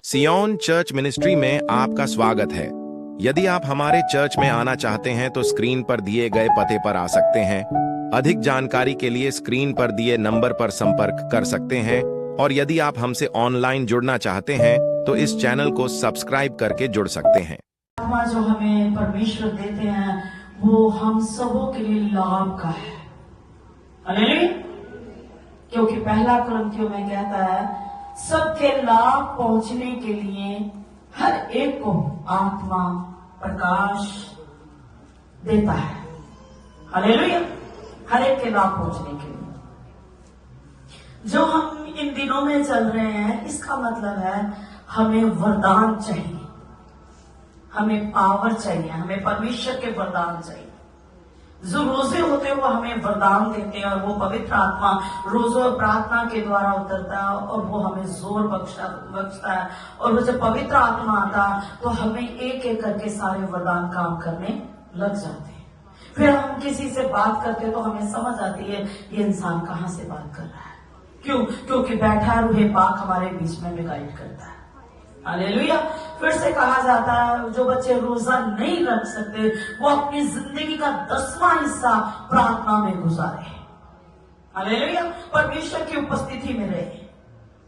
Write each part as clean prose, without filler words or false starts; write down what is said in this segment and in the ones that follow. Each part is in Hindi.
सियोन चर्च मिनिस्ट्री में आपका स्वागत है। यदि आप हमारे चर्च में आना चाहते हैं तो स्क्रीन पर दिए गए पते पर आ सकते हैं। अधिक जानकारी के लिए स्क्रीन पर दिए नंबर पर संपर्क कर सकते हैं और यदि आप हमसे ऑनलाइन जुड़ना चाहते हैं तो इस चैनल को सब्सक्राइब करके जुड़ सकते हैं। आत्मा जो हमें परमेश्वर देते हैं वो हम सबों के लिए लाभ का है। हालेलुया। क्योंकि पहला कुरिन्थियों में कहता है सबके लाभ पहुंचने के लिए हर एक को आत्मा प्रकाश देता है। हालेलुया। हर एक के लाभ पहुंचने के लिए जो हम इन दिनों में चल रहे हैं, इसका मतलब है हमें वरदान चाहिए, हमें पावर चाहिए, हमें परमेश्वर के वरदान चाहिए। जो रोजे होते हैं वो हमें वरदान देते हैं और वो पवित्र आत्मा रोजों प्रार्थना के द्वारा उतरता है और वो हमें जोर बख्शता है। और वो जब पवित्र आत्मा आता है तो हमें एक एक करके सारे वरदान काम करने लग जाते हैं। फिर हम किसी से बात करते हैं तो हमें समझ आती है ये इंसान कहाँ से बात कर रहा है। क्यों? क्योंकि बैठा रूहे पाक हमारे बीच में गाइड करता है। हालेलुया। फिर से कहा जाता है जो बच्चे रोजा नहीं रख सकते वो अपनी जिंदगी का 10वां हिस्सा प्रार्थना में गुजारे। हालेलुया। परमेश्वर की उपस्थिति में रहे।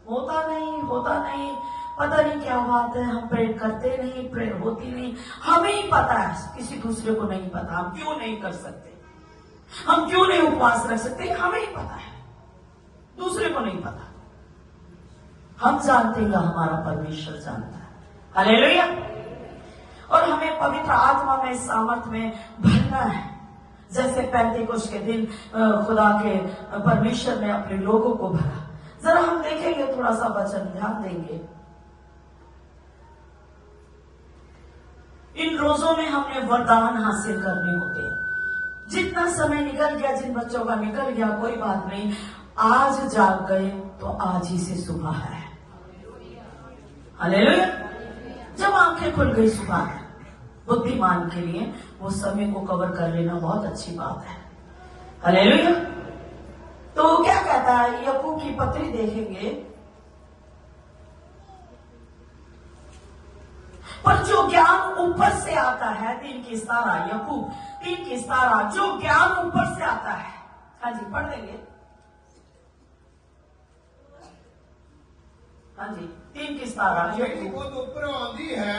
होता नहीं, पता नहीं क्या बात है, हम प्रेयर करते नहीं, प्रेयर होती नहीं। हमें ही पता है, किसी दूसरे को नहीं पता। हम क्यों नहीं कर सकते, हम क्यों नहीं उपवास रख सकते, हमें ही पता है, दूसरे को नहीं पता। हम जानते हैं, हमारा परमेश्वर जानता है। हालेलुया। और हमें पवित्र आत्मा में सामर्थ में भरना है। जैसे पेंटेकोस्ट के दिन खुदा के परमेश्वर ने अपने लोगों को भरा। जरा हम देखेंगे, थोड़ा सा वचन ध्यान देंगे। इन रोजों में हमने वरदान हासिल करने होते हैं। जितना समय निकल गया, जिन बच्चों का निकल गया कोई बात नहीं, आज जाग गए तो आज ही से सुबह है। हालेलुया। जब आंखें खुल गई सुबह है। बुद्धिमान के लिए वो समय को कवर कर लेना बहुत अच्छी बात है। हालेलुया। तो क्या कहता है, याकूब की पत्री देखेंगे, पर जो ज्ञान ऊपर से आता है, 3 की 17, याकूब 3 की 17, जो ज्ञान ऊपर से आता है। हाँ जी, पढ़ देंगे। हाँ जी, 3 की 17। ਜਿਹੜੀ ਉਹ ਉੱਪਰੋਂ ਆਉਂਦੀ ਹੈ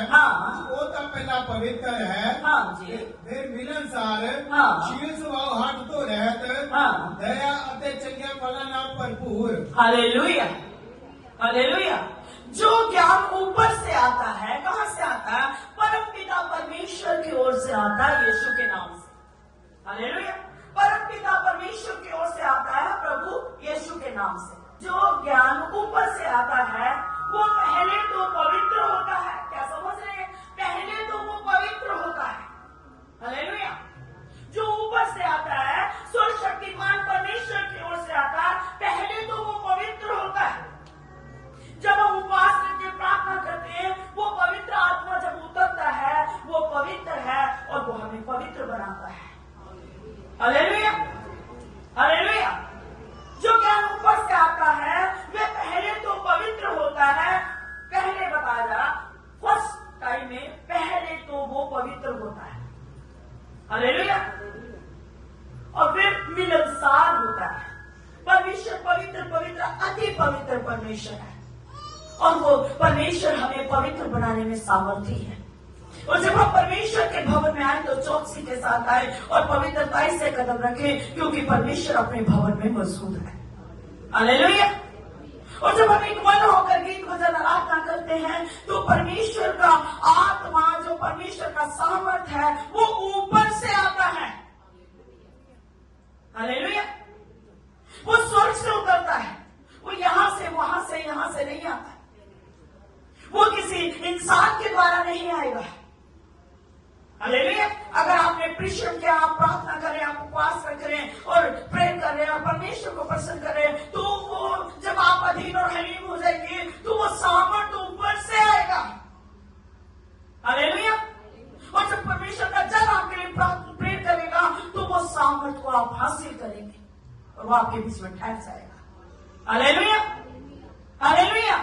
ਉਹ ਤਾਂ ਪਹਿਲਾਂ ਪਵਿੱਤਰ ਹੈ। हाँ जी। ਫਿਰ ਮਿਲਨਸਾਰ, हाँ। ਸ਼ੀਲ ਸੁਭਾਅ, ਹੱਟ ਤੋਂ ਰਹਿਤ, हाँ। ਦਇਆ ਅਤੇ ਚੰਗੇ ਫਲਾਂ ਨਾਲ ਭਰਪੂਰ। हालेलुया। हालेलुया। जो ज्ञान ऊपर से आता है, कहां से आता है? परम पिता परमेश्वर की ओर से आता है, यीशु के नाम से। हालेलुया। परम पिता परमेश्वर की ओर से आता है, प्रभु यीशु के नाम से। जो ज्ञान ऊपर से आता है वो पहले तो पवित्र होता है। क्या समझ रहे हैं? पहले तो वो पवित्र होता है। हालेलुया। जो ऊपर से आता है, सर्वशक्तिमान परमेश्वर की ओर से आता है, पहले तो वो पवित्र होता है। जब हम उपवास करके प्रार्थना करते हैं, वो पवित्र आत्मा जब उतरता है, वो पवित्र है और वो हमें पवित्र बनाता है। हालेलुया। हालेलुया। जो ज्ञान ऊपर से आता है वे पहले तो पवित्र होता है। पहले बताया जा रहा, फर्स्ट टाइम में पहले तो वो पवित्र होता है। हालेलुया। और फिर मिलनसार होता है। परमेश्वर पवित्र पवित्र अति पवित्र परमेश्वर है और वो परमेश्वर हमें पवित्र बनाने में सामर्थी है। और जब हम परमेश्वर के भवन में आए तो चौकसी के साथ आए और पवित्रताई से कदम रखें, क्योंकि परमेश्वर अपने भवन में मौजूद है। हालेलुया। और जब हम एक मन होकर गीत भजन आराधना करते हैं तो परमेश्वर का आत्मा, जो परमेश्वर का सामर्थ है, वो ऊपर से आता है। हालेलुया। वो स्वर्ग से उतरता है। वो यहां से वहां से यहां से नहीं आता। वो किसी इंसान के द्वारा नहीं आएगा। हालेलुया। अगर आपने प्रेषण किया, आप प्रार्थना करें, आप उपवास रख रहे हैं और प्रेयर कर रहे हैं और परमेश्वर को प्रसन्न कर रहे हैं, तो वो जब आप अधीन और हलीम हो जाएंगे तो वो सामर्थ ऊपर से आएगा। हालेलुया। और जब परमेश्वर का जन आपके लिए प्रेयर करेगा तो वो सामर्थ को आप हासिल करेंगे और वो आपके बीच में ठहर जाएगा। हालेलुया। हालेलुया।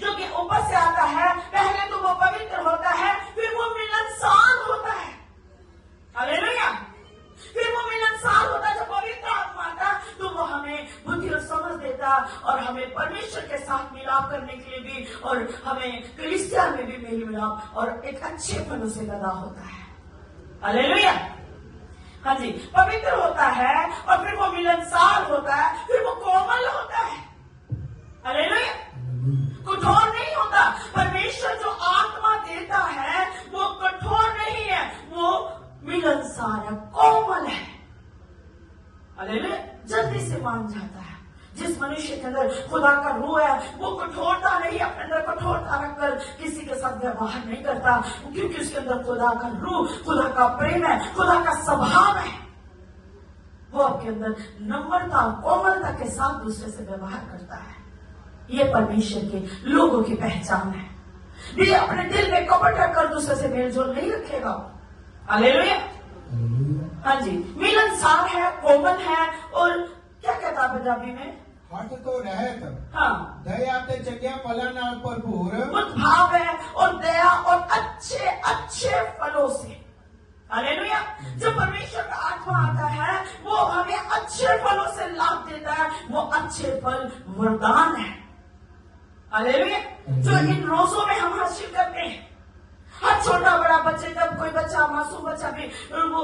जो कि ऊपर से देगा और हमें परमेश्वर के साथ मिलाप करने के लिए भी और हमें कलीसिया में भी मेल मिलाप और एक अच्छे फलों से लदा होता है। हालेलुया। हाँ जी, पवित्र होता है और फिर वो मिलनसार होता है, फिर वो कोमल होता है। हालेलुया। कठोर नहीं होता। परमेश्वर जो आत्मा देता है वो कठोर नहीं है, वो मिलनसार है, कोमल है। हालेलुया। जल्दी से मान जाता है। जिस मनुष्य के अंदर खुदा का रूह है वो कठोरता नहीं, अपने अंदर कठोरता रखकर किसी के साथ व्यवहार नहीं करता, क्योंकि उसके अंदर खुदा का रूह, खुदा का प्रेम है, खुदा का स्वभाव है। वो आपके अंदर नम्रता, कोमलता के साथ दूसरे से व्यवहार करता है। ये परमेश्वर के लोगों की पहचान है। ये अपने दिल में कपट रखकर दूसरे से मेलजोल नहीं रखेगा। हालेलुया। हाँ जी, मिलनसार है, कोमल है और क्या कहता है पंजाबी में, हट तो रहत हाँ, दया ते चंगे फलां नाल भरपूर भाव है और दया और अच्छे अच्छे फलों से। हालेलुया। जब परमेश्वर का आत्मा आता है वो हमें अच्छे फलों से लाभ देता है। वो अच्छे फल वरदान है। हालेलुया। जो इन रोजों में हम हासिल करते हैं। हर छोटा बड़ा बच्चे, जब कोई बच्चा, मासूम बच्चा भी वो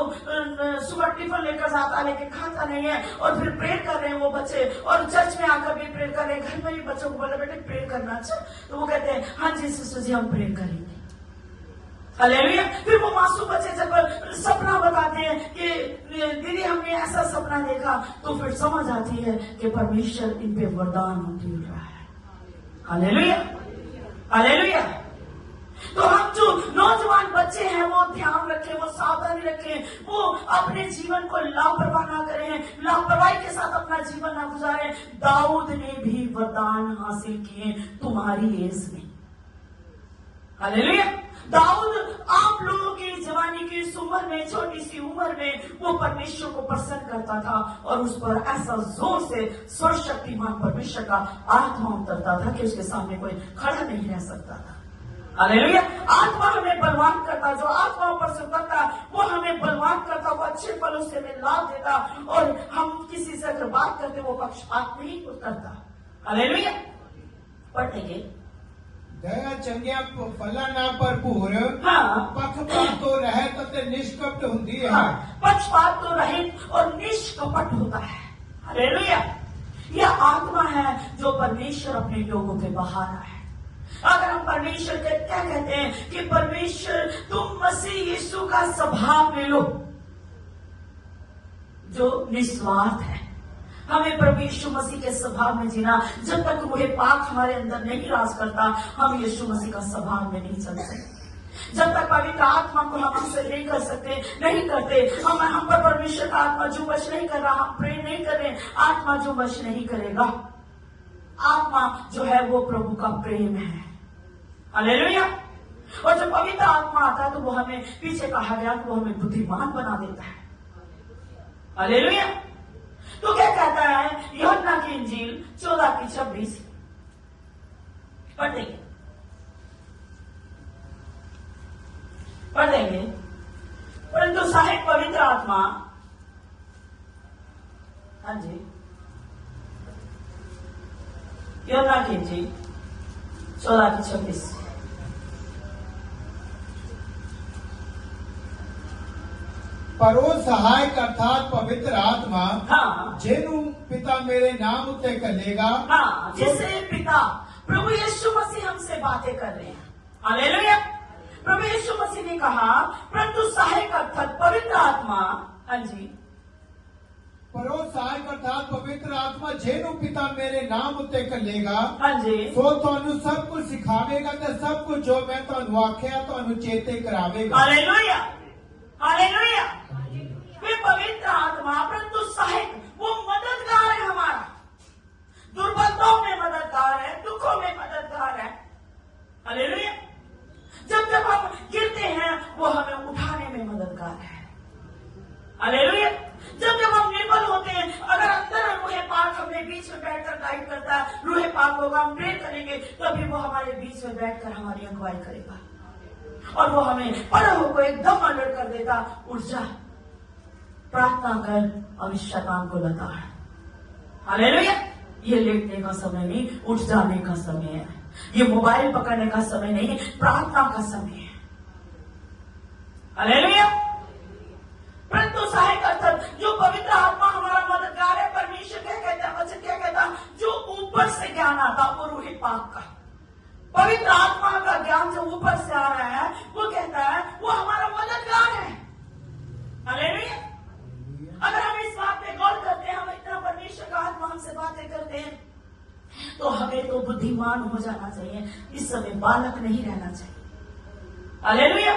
सुबह टिफिन लेकर जाता लेकिन खाता नहीं है और फिर प्रेयर कर रहे हैं वो बच्चे, और चर्च में आकर भी प्रेयर कर रहे हैं, घर में भी बच्चों को बोले बेटे प्रेयर करना अच्छा, तो वो कहते हैं हाँ जी सिस्टर जी हम प्रेयर करेंगे। हालेलुया। फिर वो मासूम बच्चे जब सपना बताते हैं कि दीदी हमने ऐसा सपना देखा, तो फिर समझ आती है कि परमेश्वर इन पे वरदान उंडेल रहा है। हालेलुया। हालेलुया। तो हम जो नौजवान बच्चे हैं वो ध्यान रखें, वो सावधानी रखें, वो अपने जीवन को लापरवाह ना करें, लापरवाही के साथ अपना जीवन ना गुजारें। दाऊद ने भी वरदान हासिल किए तुम्हारी एज में। हालेलुया। दाऊद आप लोगों की जवानी की इस उम्र में, छोटी सी उम्र में वो परमेश्वर को प्रसन्न करता था और उस पर ऐसा जोर से सर्वशक्तिमान परमेश्वर का आत्मा उतरता था कि उसके सामने कोई खड़ा नहीं रह सकता था। हालेलुया। आत्मा हमें बलवान करता, जो आत्मा पर से उतरता वो हमें बलवान करता, वो अच्छे फलों से हमें लाभ देता और हम किसी से अगर बात करते वो पक्षपात नहीं करता। हालेलुया। पढ़ेंगे दया चंगिया फलां नाल भरपूर हाँ, पक्षपात तो रहत ते निष्कपट हुंदी है। हाँ, पक्षपात तो रहित और निष्कपट होता है। हालेलुया। यह आत्मा है जो परमेश्वर अपने लोगों के बाहर है। अगर हम परमेश्वर के क्या कहते हैं कि परमेश्वर तुम मसीह यीशु का स्वभाव ले लो जो निस्वार्थ है। हमें प्रभु यीशु मसीह के स्वभाव में जीना। जब तक रूह पाक हमारे अंदर नहीं राज करता हम यीशु मसीह का स्वभाव में नहीं चल सकते। जब तक पवित्र आत्मा को हम हमसे नहीं कर सकते, नहीं करते, हम पर परमेश्वर का आत्मा जो वश नहीं कर रहा, हम प्रे नहीं कर रहे, आत्मा जो वश नहीं करेगा। आत्मा जो है वो प्रभु का प्रेम है। हालेलुया। और जब पवित्र आत्मा आता है तो वो हमें, पीछे कहा गया कि वो हमें बुद्धिमान बना देता है। हालेलुया। तो क्या कहता है यूहन्ना की इंजील 14:26 पढ़ेंगे, पढ़ेंगे। परंतु साहिब पवित्र आत्मा, हाँ जी, यूहन्ना की इंजील 14:26 पर वो सहायक अर्थात पवित्र आत्मा हाँ, जेनू पिता मेरे नाम उत्ते करेगा, हाँ, जिसे पिता प्रभु यीशु मसीह हमसे बातें कर रहे हैं। हालेलुया। प्रभु यीशु मसीह ने कहा परंतु सहायक अर्थात पवित्र आत्मा, हाँ जी, पर वो सहायक अर्थात पवित्र आत्मा जेनू पिता मेरे नाम उत्ते करेगा, हाँ जी, सो तुहानू सब कुछ सिखावेगा ते सब कुछ जो मैं तुहानू आख्या तुहानू चेते करावेगा। हालेलुया। हालेलुया। वे पवित्र आत्मा परंतु सहायक, वो मददगार है हमारा। दुर्बलताओं में मददगार है, दुखों में मददगार है। हालेलुया। जब जब हम गिरते हैं वो हमें उठाने में मददगार है। हालेलुया। जब जब हम निर्बल होते हैं, अगर अंदर रूह पाक हमें बीच में बैठकर गाइड करता है, रूह पाक होगा, हम प्रेयर करेंगे तभी वो हमारे बीच में बैठकर हमारी अगुवाई करेगा और वो हमें पढ़ो को एकदम अलर्ट कर देगा, उठ जा, प्रार्थना कर और इस शैतान को लताड़। हालेलुया। ये लेटने का समय नहीं, उठ जाने का समय है। ये मोबाइल पकड़ने का समय नहीं, प्रार्थना का समय है। हालेलुया। परंतु सहायक अर्थात जो पवित्र आत्मा हमारा मददगार है, परमेश्वर क्या कहता है, वचन क्या कहता है, जो ऊपर से ज्ञान आता वो रूह पाक का। पवित्र आत्मा का ज्ञान जो ऊपर से आ रहा है, वो कहता है वो हमारा मददगार है। हालेलुया। अगर हम इस बात पे गौर करते हैं, हम इतना परमेश्वर का आत्मा हमसे बातें करते हैं, तो हमें तो बुद्धिमान हो जाना चाहिए, इस समय बालक नहीं रहना चाहिए। हालेलुया।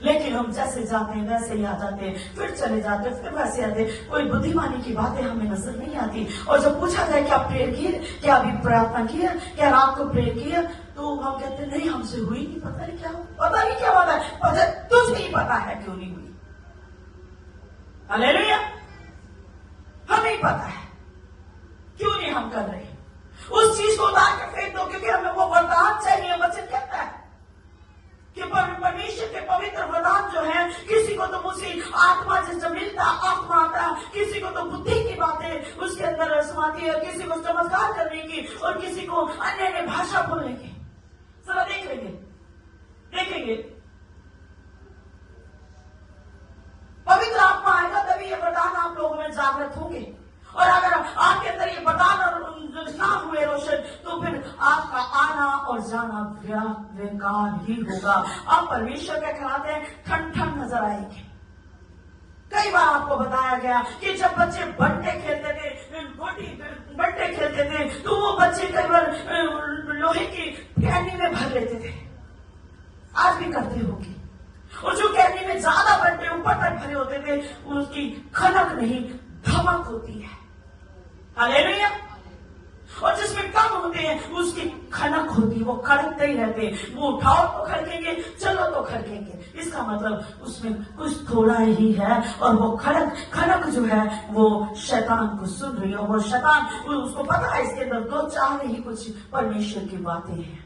लेकिन हम जैसे जाते हैं वैसे ही आ जाते हैं, फिर चले जाते हैं, फिर वैसे आते हैं, कोई बुद्धिमानी की बातें हमें नजर नहीं आती। और जब पूछा जाए क्या प्रेयर किए, क्या अभी प्रार्थना की है, क्या रात को प्रेयर किया, तो हम कहते नहीं हमसे हुई नहीं, पता नहीं क्या, पता नहीं क्या बात है, पता तुझे ही पता है क्यों नहीं हुई। हालेलुया। हमें पता है क्यों नहीं हम कर रहे। उस चीज को उतार के फेंक दो, क्योंकि हमें वो वरदान चाहिए। वचन कहता है कि परमेश्वर के पवित्र वरदान जो है, किसी को तो उसी आत्मा से मिलता आत्मा आता है, किसी को तो बुद्धि की बातें उसके अंदर समाती है, किसी को चमत्कार करने की, और किसी को अन्य अन्य भाषा बोलने की। जरा देखेंगे पवित्र आत्मा आएगा तभी ये वरदान आप लोगों में जागृत होंगे। और अगर आपके अंदर ये वरदान और ना हुए रोशन, तो फिर आपका आना और जाना बेकार ही होगा। आप परमेश्वर के कहलाते हैं, ठंड ठंड नजर आएंगे। कई बार आपको बताया गया कि जब बच्चे बंटे खेलते थे, बंटे खेलते थे, तो वो बच्चे कई बार लोहे की कैनी में भर लेते थे। आज भी करते होंगे। और जो कैनी में ज्यादा बंटे ऊपर तक भरे होते थे, उसकी खनक नहीं धमक होती है। हालेलुया। और जिसमें कम होते हैं उसकी खनक होती, वो खड़कते ही रहते हैं। वो उठाओ तो खड़केंगे, चलो तो खड़केंगे। इसका मतलब उसमें कुछ थोड़ा ही है, और वो खनक जो है वो शैतान को सुन रही है। वो शैतान उसको पता है इसके अंदर तो चाह रही कुछ परमेश्वर की बातें हैं,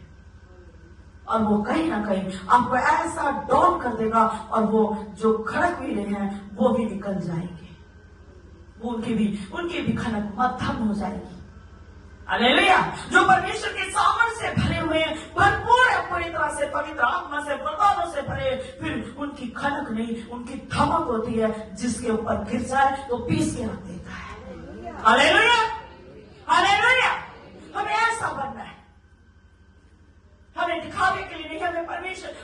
और वो कहीं ना कहीं आपको ऐसा डाउन कर देगा, और वो जो खड़क भी रहे हैं वो भी निकल जाएंगे, वो उनकी भी खनक मध्यम हो जाएगी। हालेलुया। जो परमेश्वर के सामर्थ्य से भरे हुए हैं, भरपूर है पूरी तरह से, पवित्र आत्मा से, वरदानों से भरे, फिर उनकी खनक नहीं, उनकी धमक होती है, जिसके ऊपर गिर जाए तो पीस के रख देता है। हालेलुया। हालेलुया। हमें ऐसा बनना है, हमें दिखावे के लिए नहीं,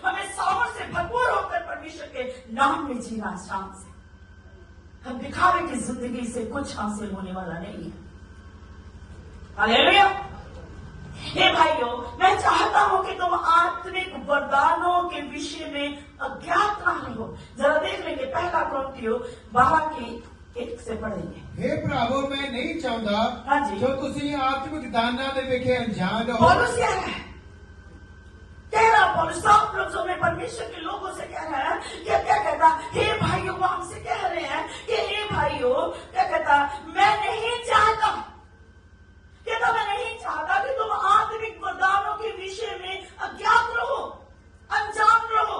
हमें सामर्थ्य से भरपूर होकर परमेश्वर के नाम में जीना शाम से। हम दिखावे की जिंदगी से कुछ हासिल होने वाला नहीं है। हालेलुया। हे भाइयों, मैं चाहता हूं कि तुम आत्मिक वरदानों के विषय में अज्ञात ना हो। जरा देख लेंगे पहला कुरिन्थियों 12:1 से पढ़ेंगे। हे प्रभु, मैं नहीं चाहता हाँ जी। जो तुसी आत्मिक दाना दे विखे अनजान हो। पौलुस क्या है, कह रहा पौलुस साफ लफ्जों में परमेश्वर के लोगों से कह रहा है, क्या कहता, हे भाइयों, वो हमसे कह रहे हैं कि हे भाइयों, क्या कहता, मैं नहीं चाहता, कहता मैं नहीं चाहता कि तुम आत्मिक वरदानों के विषय में अज्ञात रहो, अनजान रहो।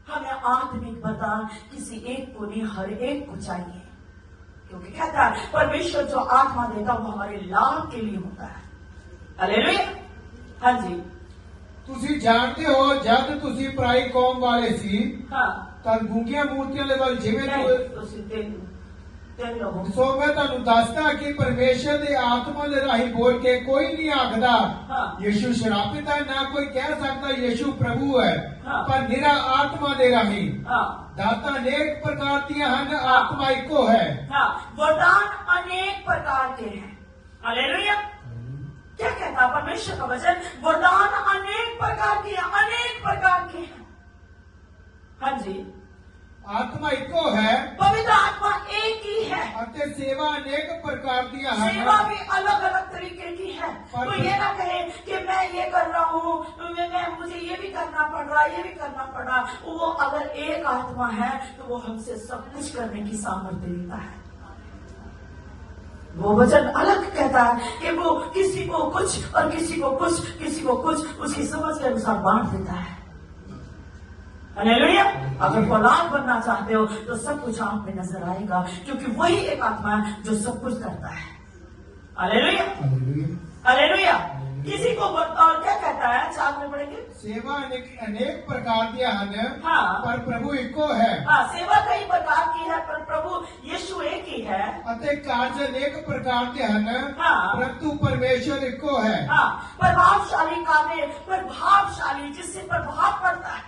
हमें आत्मिक वरदान किसी एक को नहीं, हर एक को चाहिए, क्योंकि कहता है परमेश्वर जो आत्मा देता वो हमारे लाभ के लिए होता है। हालेलुया। हाँ जी। ਤੁਸੀਂ ਜਾਣਦੇ ਹੋ ਜਦ ਤੁਸੀਂ ਪਰਾਈ ਕੌਮ ਵਾਲੇ ਸੀ हाँ ਤਾਂ ਗੂੰਗੀਆਂ ਮੂਰਤੀਆਂ ਦੇ ਵੱਲ ਜਿਵੇਂ ਸੋ ਮੈਂ ਤੁਹਾਨੂੰ ਦੱਸਦਾ ਕਿ ਪਰਮੇਸ਼ਰ ਦੇ ਆਤਮਾ ਦੇ ਰਾਹੀਂ ਬੋਲ ਕੇ ਕੋਈ ਨਹੀਂ ਆਖਦਾ ਯਿਸੂ ਸ਼ਰਾਬਿਤ ਹੈ, ਨਾ ਕੋਈ ਕਹਿ ਸਕਦਾ ਯਿਸੂ ਪ੍ਰਭੂ ਹੈ, ਪਰ ਨਿਰਾ ਆਤਮਾ ਦੇ ਰਾਹੀਂ। दाता अनेक प्रकार ਦੀਆਂ ਹਨ, आत्मा इको है। वरदान अनेक प्रकार के हैं। हालेलुया। क्या कहता परमेश्वर का वचन, वरदान अनेक प्रकार के हैं, अनेक प्रकार के हैं। हाँ जी। आत्मा इको है, पवित्र आत्मा एक ही है, ਅਤੇ सेवा अनेक प्रकार ਦੀਆਂ ਹਨ। सेवा भी अलग अलग तरीके की है। तो ये ना कहे कि मैं ये कर रहा हूँ, मुझे ये भी करना पड़ रहा, ये भी करना पड़ रहा। वो अगर एक आत्मा है तो वो हमसे सब कुछ करने की सामर्थ्य देता है। वो वचन अलग कहता है कि वो किसी को कुछ और किसी को कुछ उसकी समझ के अनुसार बांट देता है। हालेलुया। अगर फौलाद बनना चाहते हो तो सब कुछ आप में नजर आएगा, क्योंकि वही एक आत्मा है जो सब कुछ करता है। Hallelujah, hallelujah. किसी को और क्या कहता है, 4 में पढ़ेंगे। सेवा अनेक प्रकार दी हन, हाँ। पर प्रभु इको है। हाँ, सेवा कई प्रकार की है पर प्रभु यीशु एक ही है। अते कार्य अनेक प्रकार के हन, हाँ। परंतु परमेश्वर इको है। हाँ, प्रभावशाली कार्य, प्रभावशाली जिससे प्रभाव पड़ता है।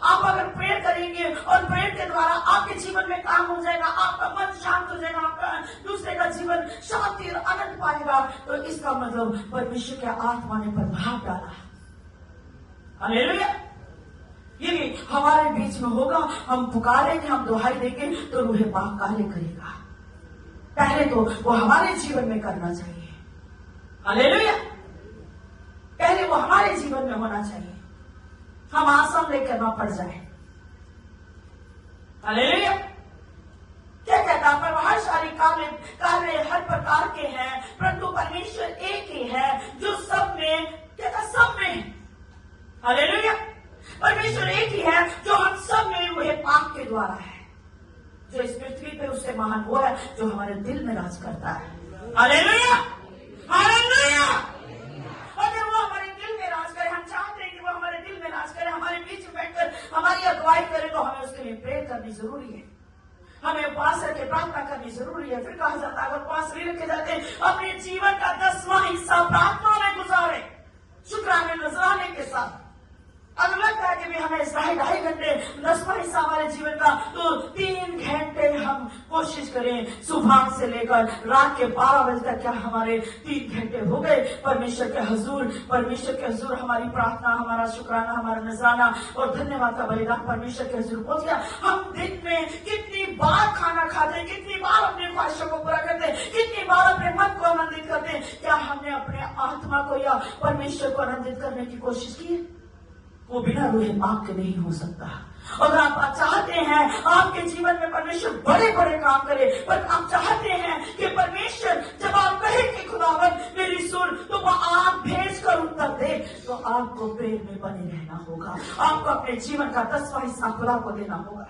आप अगर प्रेयर करेंगे और प्रेयर के द्वारा आपके जीवन में काम हो जाएगा, आपका मन शांत हो जाएगा, आपका दूसरे का जीवन शांति और आनंद पाएगा, तो इसका मतलब परमेश्वर के आत्मा ने प्रभाव डाला। हालेलुया। ये भी हमारे बीच में होगा, हम पुकारेंगे, हम दुहाई देंगे तो रूह पाक कार्य करेगा। पहले तो वो हमारे जीवन में करना चाहिए। हालेलुया। पहले वो हमारे जीवन में होना चाहिए, हम आसन लेकर ना पड़ जाए। हालेलुया। क्या कहता, प्रभावशाली कार्य हर प्रकार के हैं, परंतु परमेश्वर एक ही है जो सब में, कहता सब में। हालेलुया। परमेश्वर एक ही है जो हम सब में रूह पाक के द्वारा है। जो इस पृथ्वी पे उससे महान वो है जो हमारे दिल में राज करता है। Hallelujah, hallelujah. अगर वो हमारे दिल में राज करे, हम चाहते हैं कि वो हमारे दिल में राज करे, हमारे बीच में बैठकर हमारी अगुवाई करे, तो हमें उसके लिए प्रेयर करनी जरूरी है। हमें उपवास रखे प्रार्थना करनी जरूरी है। फिर कहा जाता है अगर उपवास नहीं रखे जाते, अपने जीवन का 10वां हिस्सा प्रार्थना में गुजारे, शुक्राने नजराने के साथ। अगर लगता है कि भी हमें 2.5 घंटे 10वां हिस्सा हमारे जीवन का, तो 3 घंटे हम कोशिश करें सुबह से लेकर रात के 12 बजे तक। क्या हमारे 3 घंटे हो गए परमेश्वर के हुजूर हमारी प्रार्थना, हमारा शुक्राना, हमारा नजराना और धन्यवाद का बलिदान परमेश्वर के हुजूर पहुंच गया। हम दिन में कितनी बार खाना खाते हैं, कितनी बार अपनी ख्वाहिशों को पूरा करते हैं, कितनी बार अपने मन को आनंदित करते हैं। क्या हमने अपने आत्मा को या परमेश्वर को आनंदित करने की कोशिश की है? वो बिना रूह पाक के नहीं हो सकता। अगर आप चाहते हैं आपके जीवन में परमेश्वर बड़े बड़े काम करे, पर आप चाहते हैं कि परमेश्वर जब आप कहें कि खुदावन मेरी सुन, तो वो आप भेज कर उत्तर दे, तो आपको प्रेम में बने रहना होगा। आपको अपने जीवन का 10वां हिस्सा खुदा को देना होगा।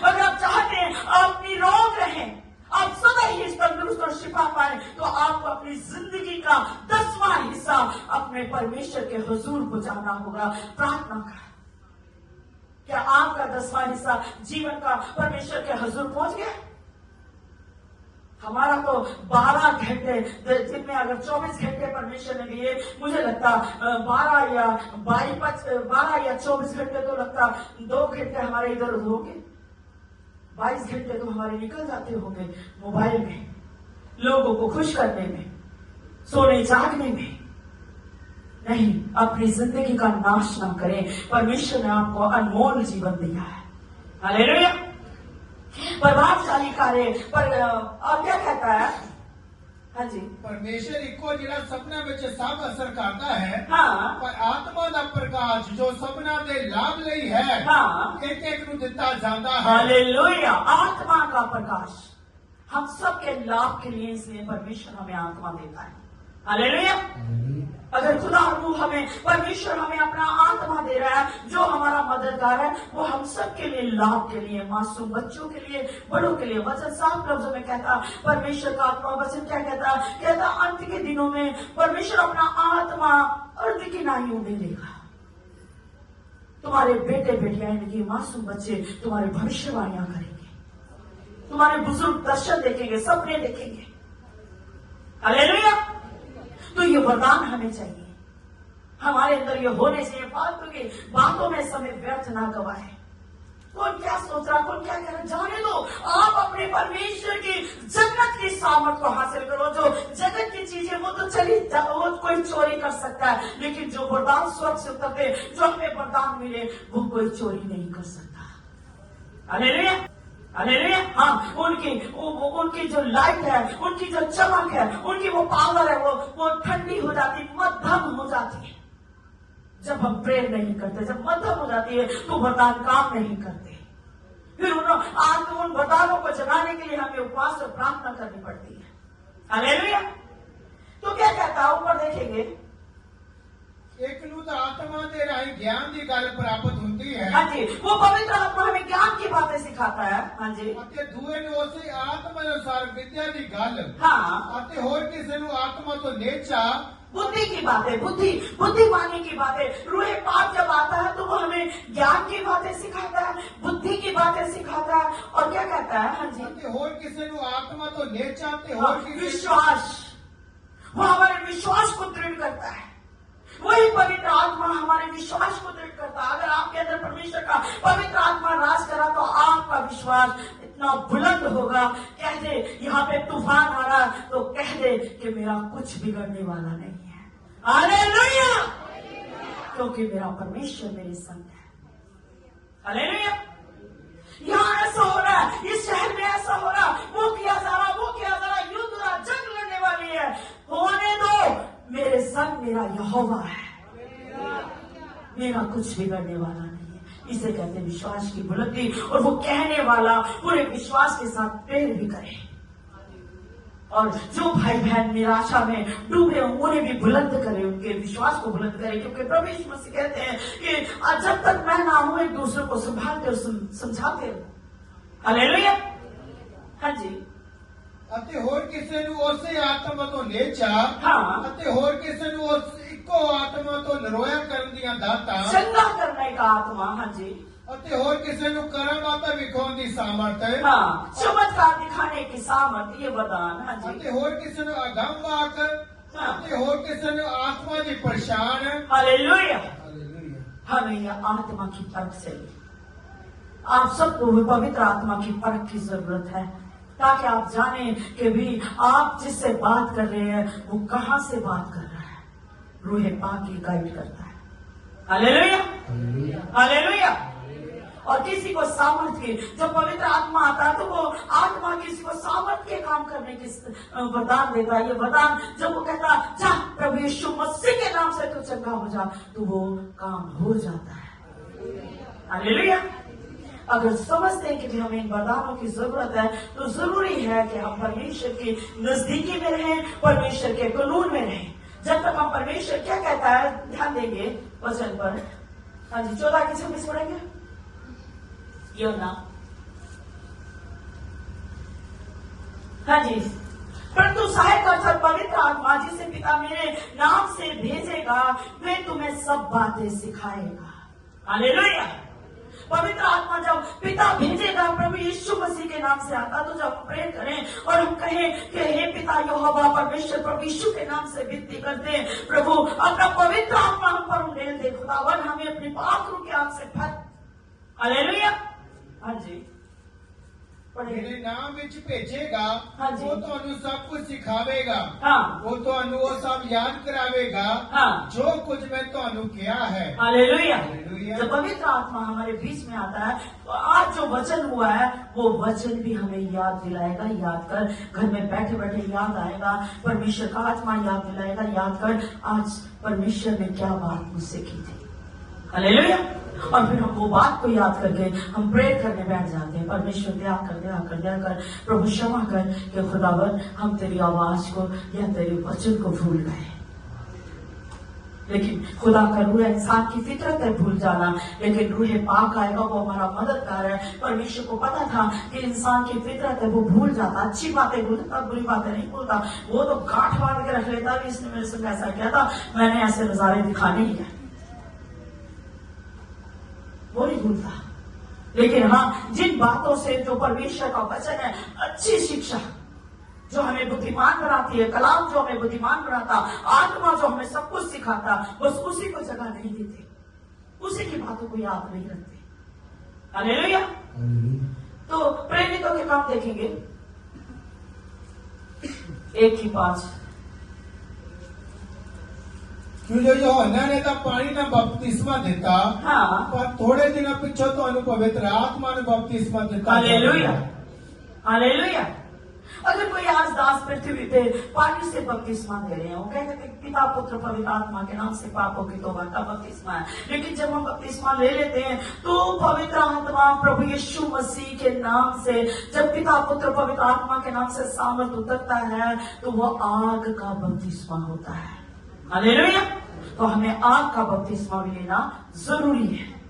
अगर आप चाहते हैं आप निरोग रहें, आप सदा ही तंदुरुस्त और शिफा पाए, तो आपको अपनी जिंदगी का 10वां हिस्सा अपने परमेश्वर के हुजूर को जाना होगा, प्रार्थना का। क्या आपका 10वां हिस्सा जीवन का परमेश्वर के हुजूर पहुंच गया? हमारा तो 12 घंटे, दिन में अगर 24 घंटे परमेश्वर ने दिए, मुझे लगता 12 या 24 घंटे तो लगता 2 घंटे हमारे इधर उधर होंगे। 22 घंटे तो हमारे निकल जाते होंगे मोबाइल में, लोगों को खुश करने में, सोने जागने में। नहीं, अपनी जिंदगी का नाश ना करें। परमेश्वर ने आपको अनमोल जीवन दिया है। हालेलुया। प्रभावशाली कार्य पर और क्या कहता है? हाँ जी, परमेश्वर इको जिहड़ा सपना विच सब असर करता है, हाँ। पर आत्मा दा प्रकाश जो सपना दे लाभ लई है, हाँ। एक एक नूं दिता जाता है। हालेलुया। आत्मा का प्रकाश हम सबके लाभ के लिए, इसलिए परमेश्वर हमें आत्मा देता है। हालेलुया। अगर खुदा हमें परमेश्वर हमें अपना आत्मा दे रहा है जो हमारा मददगार है, वो हम सब के लिए लाभ के लिए, मासूम बच्चों के लिए, बड़ों के लिए। वचन साफ लफ्जों में कहता, परमेश्वर का आत्मा वचन क्या कहता अंत के दिनों में परमेश्वर अपना आत्मा अर्ध की नाइयों में देगा। तुम्हारे बेटे बेटियां, यानी मासूम बच्चे तुम्हारे भविष्यवाणियां करेंगे, तुम्हारे बुजुर्ग दर्शन देखेंगे, सपने देखेंगे। हालेलुया। तो ये वरदान हमें चाहिए, हमारे अंदर ये होने चाहिए। फालतू की बातों में समय व्यर्थ ना गवाए। कौन क्या सोच रहा, कौन क्या कह रहा, जाने दो। आप अपने परमेश्वर की जन्नत की सामर्थ को हासिल करो। जो जगत की चीजें वो तो चली, वो कोई चोरी कर सकता है, लेकिन जो वरदान स्वर्ग से उतरते, जो हमें वरदान मिले, वो कोई चोरी नहीं कर सकता। Hallelujah, hallelujah. हाँ, उनकी जो लाइट है, उनकी जो चमक है, उनकी वो पावर है, वो ठंडी हो जाती, मध्यम हो जाती है जब हम प्रेयर नहीं करते। जब मध्यम हो जाती है तो वरदान काम नहीं करते। फिर उन वरदानों को जगाने के लिए हमें उपवास और प्रार्थना करनी पड़ती है। हालेलुया। तो क्या कहता है, ऊपर देखेंगे, एक नूं अद्भुत आत्मा दे राही ज्ञान की गल प्राप्त होती है हाँ जी, वो पवित्र आत्मा हमें ज्ञान की बातें सिखाता है। हाँ जी, ਅਤੇ ਦੂਏ ਨੂੰ ਉਸੇ ਆਤਮਾ ਅਨੁਸਾਰ ਵਿਦਿਆ ਦੀ ਗੱਲ हाँ, ਅਤੇ ਹੋਰ ਕਿਸੇ ਨੂੰ ਆਤਮਾ ਤੋਂ ਨੇਚਾ बुद्धि की बातें, बुद्धिमानी की बातें। रूहे पाप जब आता है तो वो हमें ज्ञान की बातें सिखाता है, बुद्धि की बातें सिखाता है, और क्या कहता है? हाँ जी, ਅਤੇ ਹੋਰ ਕਿਸੇ ਨੂੰ ਆਤਮਾ ਤੋਂ ਨੇਚਾ ਤੇ हाँ, ਹੋਰ ਕਿਸੇ विश्वास, वो हमारे विश्वास को दृढ़ करता है। वही पवित्र आत्मा हमारे विश्वास को दृढ़ करता है। अगर आपके अंदर परमेश्वर का पवित्र आत्मा राज करा तो आपका विश्वास इतना बुलंद होगा, कह दे यहाँ पे तूफान आ रहा है तो कह दे कि मेरा कुछ बिगड़ने वाला नहीं है। हालेलुया, क्योंकि मेरा परमेश्वर मेरे संग है। हालेलुया, यहाँ ऐसा हो रहा है, इस शहर में ऐसा हो रहा, वो किया जा रहा, वो किया जा रहा, युद्ध हो रहा, जंग लड़ने वाली है, होने दो, मेरे संग मेरा यहोवा है, मेरा कुछ बिगड़ने वाला नहीं है। इसे कहते हैं विश्वास की बुलंदी। और वो कहने वाला पूरे विश्वास के साथ प्रेर भी करे, और जो भाई बहन निराशा में डूबे उन्हें भी बुलंद करे, उनके विश्वास को बुलंद करे। क्योंकि प्रभु यीशु मसीह कहते हैं कि जब तक मैं ना हूं एक दूसरे को संभालते और समझाते रहो। हालेलुया, हाँ जी, ਅਤੇ ਹੋਰ ਕਿਸੇ ਨੂੰ ਉਸੇ ਆਤਮਾ ਤੋਂ ਨੇਚਾ हाँ, ਅਤੇ ਹੋਰ ਕਿਸੇ ਨੂੰ ਉਸ ਇੱਕੋ ਆਤਮਾ ਤੋਂ ਨਰੋਇਆ ਕਰਨ ਦੀਆਂ ਦਾਤਾਂ चंगा करने का आत्मा। हाँ जी, ਅਤੇ ਹੋਰ ਕਿਸੇ ਨੂੰ ਕਰਮਾਤਾ ਵਿਖਾਉਣ ਦੀ ਸਾਮਰਥ हाँ, चमत्कार दिखाने की सामर्थ, ये वरदान। हाँ जी, ਅਤੇ ਹੋਰ ਕਿਸੇ ਨੂੰ ਅਗੰਮ ਵਾਕ हाँ, ਅਤੇ ਹੋਰ ਕਿਸੇ ਨੂੰ ਆਤਮਾ ਦੀ ਪਛਾਣ हालेलुया। ਹਾਲੇਲੂਇਆ हमें यह आत्मा की परख से, आप सबको भी पवित्र आत्मा की परख की जरूरत है, ताकि आप जाने कि भी आप जिससे बात कर रहे हैं वो कहां से बात कर रहा है। रूहे पाक की गाइड करता है। Hallelujah, hallelujah. और किसी को सामर्थ की, जब पवित्र आत्मा आता है तो वो आत्मा किसी को सामर्थ के काम करने की वरदान देता है। ये वरदान जब वो कहता जा प्रभु यीशु मसीह के नाम से तू चंगा हो जा, तो वो काम हो जाता है। हालेलुया। अगर समझते हैं कि हमें इन वरदानों की जरूरत है तो जरूरी है कि हम परमेश्वर की नजदीकी में रहें, परमेश्वर के कानून में रहें। जब तक हम परमेश्वर क्या कहता है ध्यान देंगे वचन पर। हाँ जी, 14 की 26 पढ़ेंगे। योना, हाँ जी, परंतु सहायक अर्थात पवित्र आत्मा जिसे पिता मेरे नाम से भेजेगा वे तुम्हें सब बातें सिखाएगा। हालेलुया। पवित्र आत्मा जब पिता भेजेगा, प्रभु यीशु मसीह के नाम से आता, तो जब हम प्रे करें और हम कहें कि हे पिता यहोवा परमेश्वर प्रभु यीशु के नाम से विनती करते हैं, प्रभु अपना पवित्र आत्मा हम पर उंडेल दे, खुदावन हमें अपनी पाक रूह की आंख से भर। हालेलुया, हाँ जी, ਮੇਰੇ ਨਾਮ ਵਿੱਚ ਭੇਜੇਗਾ ਹਾਂਜੀ। ਉਹ ਤੁਹਾਨੂੰ ਸਭ ਕੁਝ ਸਿਖਾਵੇਗਾ हाँ, ਉਹ ਤੁਹਾਨੂੰ ਉਹ ਸਭ ਯਾਦ करावेगा हाँ, जो कुछ मैं ਤੁਹਾਨੂੰ किया है हालेलुया। हालेलुया। जब पवित्र आत्मा हमारे बीच में आता है तो आज जो वचन हुआ है वो वचन भी हमें याद दिलाएगा। याद कर, घर में बैठे बैठे याद आएगा, परमेश्वर का आत्मा याद दिलाएगा। याद कर आज परमेश्वर ने क्या बात मुझसे की थी। हालेलुया। और फिर हम वो बात को याद करके हम प्रेयर करने बैठ जाते हैं। परमेश्वर दया कर प्रभु क्षमा कर कि खुदावन हम तेरी आवाज को या तेरे वचन को भूल गए। लेकिन खुदा का रूह इंसान की फितरत है भूल जाना, लेकिन रूह पाक आएगा, वो हमारा मददगार है। परमेश्वर को पता था कि इंसान की फितरत है वो भूल जाता, अच्छी बातें भूलता, बुरी बातें नहीं भूलता। वो तो गांठ बांध के रख लेता कि इसने मेरे संग ऐसा किया था, मैंने ऐसे नजारे दिखाने ही है, वो नहीं भूलता। लेकिन हाँ, जिन बातों से जो परमेश्वर का वचन है, अच्छी शिक्षा जो हमें बुद्धिमान बनाती है, कलाम जो हमें बुद्धिमान बनाता, आत्मा जो हमें सब कुछ सिखाता, बस उसी को जगह नहीं देते, उसी की बातों को याद नहीं रखते। हालेलुया। तो प्रेरितों के काम देखेंगे 1:5। क्योंकि यूहन्ना ने तो पानी ना बपतिस्मा दिता, हाँ, पर थोड़े दिनों पिछो तो पवित्र आत्मा ने बपतिस्मा दिता। Hallelujah, hallelujah. अगर कोई आज दास पृथ्वी पे पानी से बपतिस्मा दे रहे हैं, वो कहते हैं पिता पुत्र पवित्र आत्मा के नाम से पापों की तौबा का बपतिस्मा है। लेकिन जब हम बपतिस्मा ले लेते हैं तो पवित्र आत्मा प्रभु यीशु मसीह के नाम से, जब पिता पुत्र पवित्र आत्मा के नाम से सामर्थ उतरता है तो वो आग का बपतिस्मा होता है। हालेलुया। तो हमें आग का बपतिस्मा भी लेना जरूरी है।